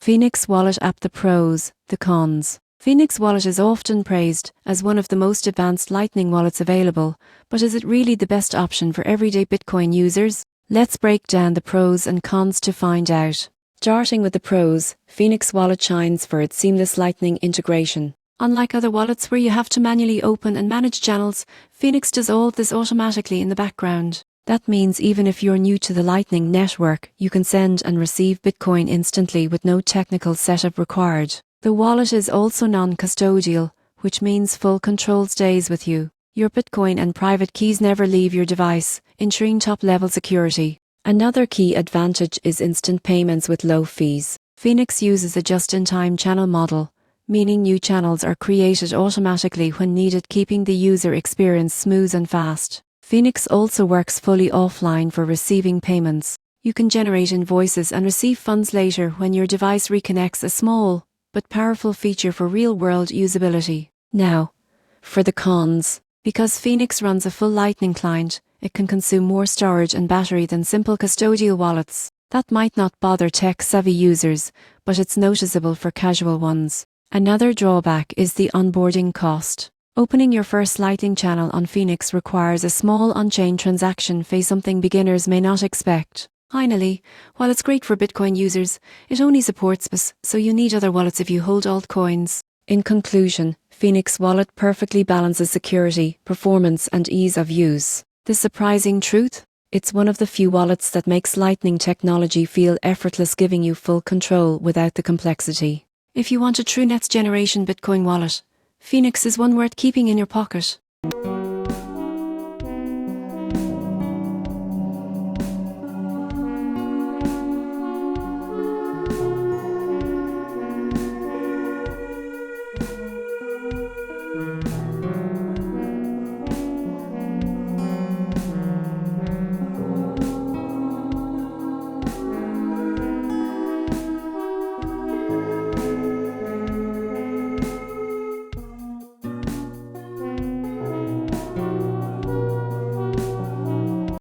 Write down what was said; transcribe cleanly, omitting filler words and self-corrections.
Phoenix Wallet app. The pros, the cons. Phoenix Wallet is often praised as one of the most advanced Lightning wallets available, but is it really the best option for everyday Bitcoin users? Let's break down the pros and cons to find out. Starting with the pros, Phoenix Wallet shines for its seamless Lightning integration. Unlike other wallets where you have to manually open and manage channels, Phoenix does all of this automatically in the background. That means even if you're new to the Lightning network, you can send and receive Bitcoin instantly with no technical setup required. The wallet is also non-custodial, which means full control stays with you. Your Bitcoin and private keys never leave your device, ensuring top-level security. Another key advantage is instant payments with low fees. Phoenix uses a just-in-time channel model, meaning new channels are created automatically when needed, keeping the user experience smooth and fast. Phoenix also works fully offline for receiving payments. You can generate invoices and receive funds later when your device reconnects, a small but powerful feature for real-world usability. Now, for the cons. Because Phoenix runs a full Lightning client, it can consume more storage and battery than simple custodial wallets. That might not bother tech-savvy users, but it's noticeable for casual ones. Another drawback is the onboarding cost. Opening your first Lightning channel on Phoenix requires a small on-chain transaction fee, something beginners may not expect. Finally, while it's great for Bitcoin users, it only supports BUS, so you need other wallets if you hold altcoins. In conclusion, Phoenix Wallet perfectly balances security, performance, and ease of use. The surprising truth? It's one of the few wallets that makes Lightning technology feel effortless, giving you full control without the complexity. If you want a true next-generation Bitcoin wallet, Phoenix is one worth keeping in your pocket.